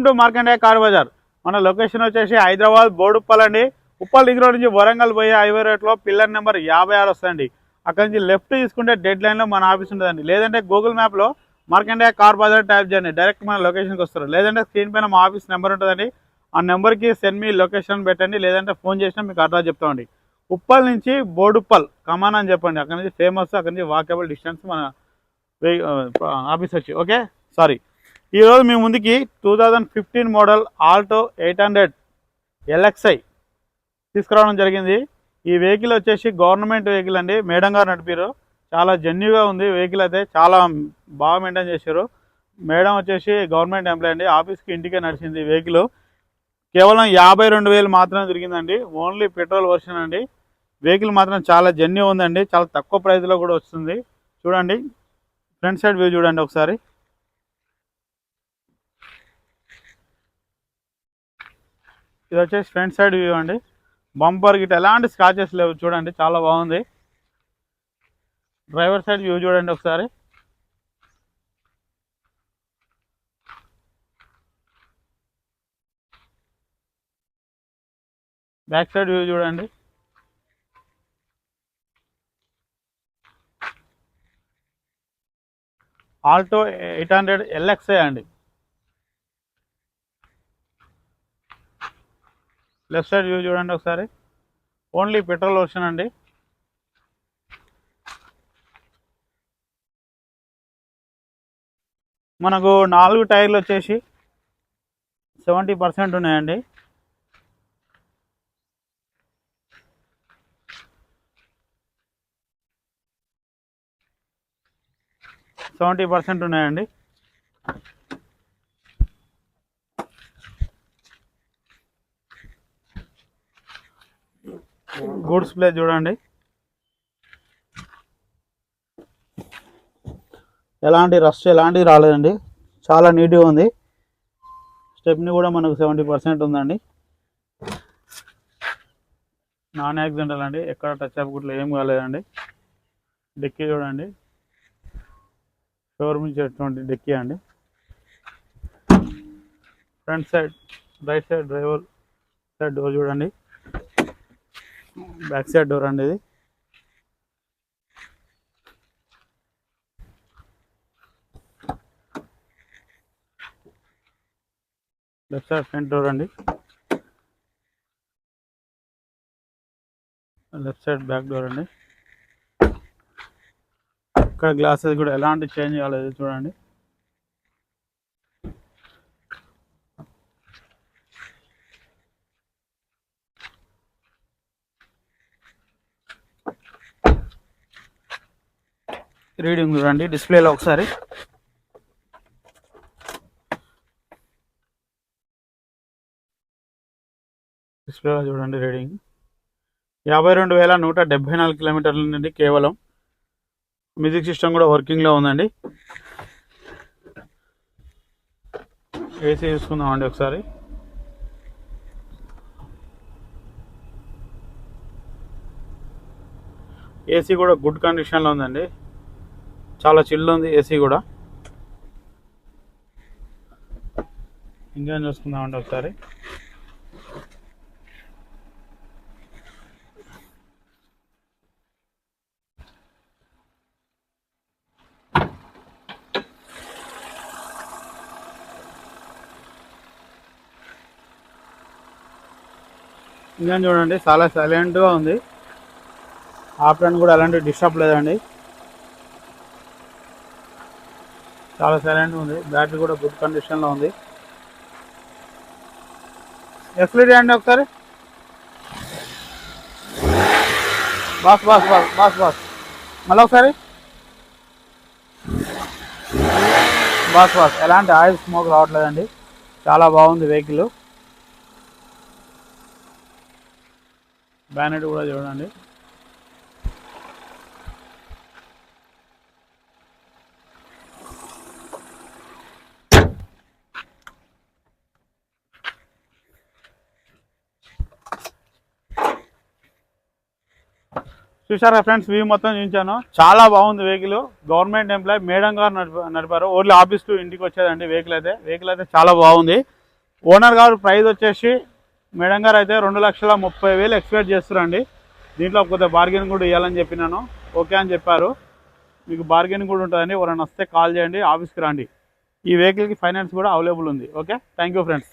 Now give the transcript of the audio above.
To Markandeya car Bazar. మన location వచ్చేసి హైదరాబాద్ బోడుప్పల్ అండి. ఉప్పల్ రింగ్ రోడ్ నుంచి వరంగల్ పోయే హైవే రోడ్లో పిల్లర్ నెంబర్ 56 వస్తుందండి. అక్కడ నుంచి లెఫ్ట్ తీసుకుంటే డెడ్ లైన్లో మన ఆఫీస్ ఉంటుందండి. లేదంటే గూగుల్ మ్యాప్లో మార్కండేయ కార్ బజార్ టైప్ చేయండి, డైరెక్ట్ మన లొకేషన్కి వస్తారు. లేదంటే స్క్రీన్ పైన మా ఆఫీస్ నెంబర్ ఉంటుందండి. ఆ నెంబర్కి సెండ్ మీ లొకేషన్ పెట్టండి, లేదంటే ఫోన్ చేసినా మీకు అడ్రస్ చెప్తామండి. ఉప్పల్ నుంచి బోడుప్పల్ కమాన్ అని చెప్పండి. అక్కడ నుంచి ఫేమస్, అక్కడ నుంచి వాకబుల్ డిస్టెన్స్ మన ఆఫీస్ వచ్చి. Okay, sorry. ఈరోజు మీ ముందుకి 2015 మోడల్ ఆల్టో 800 LXI తీసుకురావడం జరిగింది. ఈ వెహికల్ వచ్చేసి గవర్నమెంట్ వెహికల్ అండి. మేడం గారు నడిపారు. చాలా జెన్యూగా ఉంది వెహికల్, అయితే చాలా బాగా మెయింటైన్ చేశారు. మేడం వచ్చేసి గవర్నమెంట్ ఎంప్లాయ్ అండి. ఆఫీస్కి ఇంటికే నడిచింది వెహికల్. కేవలం 52,000 మాత్రమే తిరిగిందండి. ఓన్లీ పెట్రోల్ వర్షన్ అండి. వెహికల్ మాత్రం చాలా జెన్యూ ఉందండి. చాలా తక్కువ ప్రైస్లో కూడా వస్తుంది. చూడండి, ఫ్రంట్ సైడ్ వ్యూ చూడండి ఒకసారి. ఇది వచ్చేసి ఫ్రంట్ సైడ్ వ్యూ అండి. బంపర్ గిట్ ఎలాంటి స్క్రాచెస్ లేవు, చూడండి చాలా బాగుంది. డ్రైవర్ సైడ్ వ్యూ చూడండి ఒకసారి. బ్యాక్ సైడ్ వ్యూ చూడండి. ఆల్టో 800 LXI అండి. లెఫ్ట్ సైడ్ వ్యూ చూడండి ఒకసారి. ఓన్లీ పెట్రోల్ వర్షన్ అండి. మనకు 4 టైర్లు వచ్చేసి 70% ఉన్నాయండి. ఉన్నాయండి. గూడ్స్ ప్లేస్ చూడండి. ఎలాంటి రస్ట్ ఎలాంటివి రాలేదండి. చాలా నీట్గా ఉంది. స్టెప్ని కూడా మనకు 70% ఉందండి. నాన్ యాక్సిడెంటల్ అండి. ఎక్కడ టచ్ అప్ గుట్లు ఏం కాలేదండి. డిక్కీ చూడండి, షోరూమ్ ఇచ్చేటువంటి డిక్కీ అండి. Front side right side driver side door చూడండి. బ్యాక్ సైడ్ డోర్ అండి ఇది. లెఫ్ట్ సైడ్ ఫ్రంట్ డోర్ అండి. లెఫ్ట్ సైడ్ బ్యాక్ డోర్ అండి. ఇక్కడ గ్లాసెస్ కూడా ఎలాంటి చేంజ్ కాలేదు, చూడండి. రీడింగ్ చూడండి డిస్ప్లేలో ఒకసారి. డిస్ప్లేలో చూడండి రీడింగ్. 52,174 కిలోమీటర్ల నుండి కేవలం. మ్యూజిక్ సిస్టమ్ కూడా వర్కింగ్లో ఉందండి. ఏసీ చూసుకుందామండి ఒకసారి. ఏసీ కూడా గుడ్ కండిషన్లో ఉందండి. చాలా చిల్లు ఉంది ఏసీ కూడా. ఇంజన్ చూసుకుందామండి ఒకసారి. ఇంజన్ చూడండి చాలా సైలెంట్గా ఉంది. ఆప్షన్ కూడా ఎలాంటి డిస్టర్బ్ లేదండి. చాలా సైలెంట్గా ఉంది. బ్యాటరీ కూడా గుడ్ కండిషన్లో ఉంది. ఎక్స్లైడ్ అండి ఒకసారి. Boss boss boss boss boss మళ్ళీ ఒకసారి. బాస్ బాస్ ఎలాంటి ఆయిల్ స్మోక్ రావట్లేదండి. చాలా బాగుంది వెహికల్. బ్యానెట్ కూడా చూడండి. చూసారా ఫ్రెండ్స్, వ్యూ మొత్తం చూపించాను. చాలా బాగుంది వెహికల్. గవర్నమెంట్ ఎంప్లాయ్ మేడం గారు నడిపారు. ఓన్లీ ఆఫీస్ టు ఇంటికి వచ్చేదండి వెహికల్ అయితే. చాలా బాగుంది. ఓనర్ గారు ప్రైస్ వచ్చేసి మేడం గారు అయితే 2,30,000 ఎక్స్పెక్ట్ చేస్తున్నారండి. దీంట్లో కొద్దిగా బార్గెన్ కూడా ఇవ్వాలని చెప్పినాను, ఓకే అని చెప్పారు. మీకు బార్గెన్ కూడా ఉంటుందండి. ఎవరైనా వస్తే కాల్ చేయండి, ఆఫీస్కి రండి. ఈ వెహికల్కి ఫైనాన్స్ కూడా అవైలబుల్ ఉంది. Okay, thank you friends.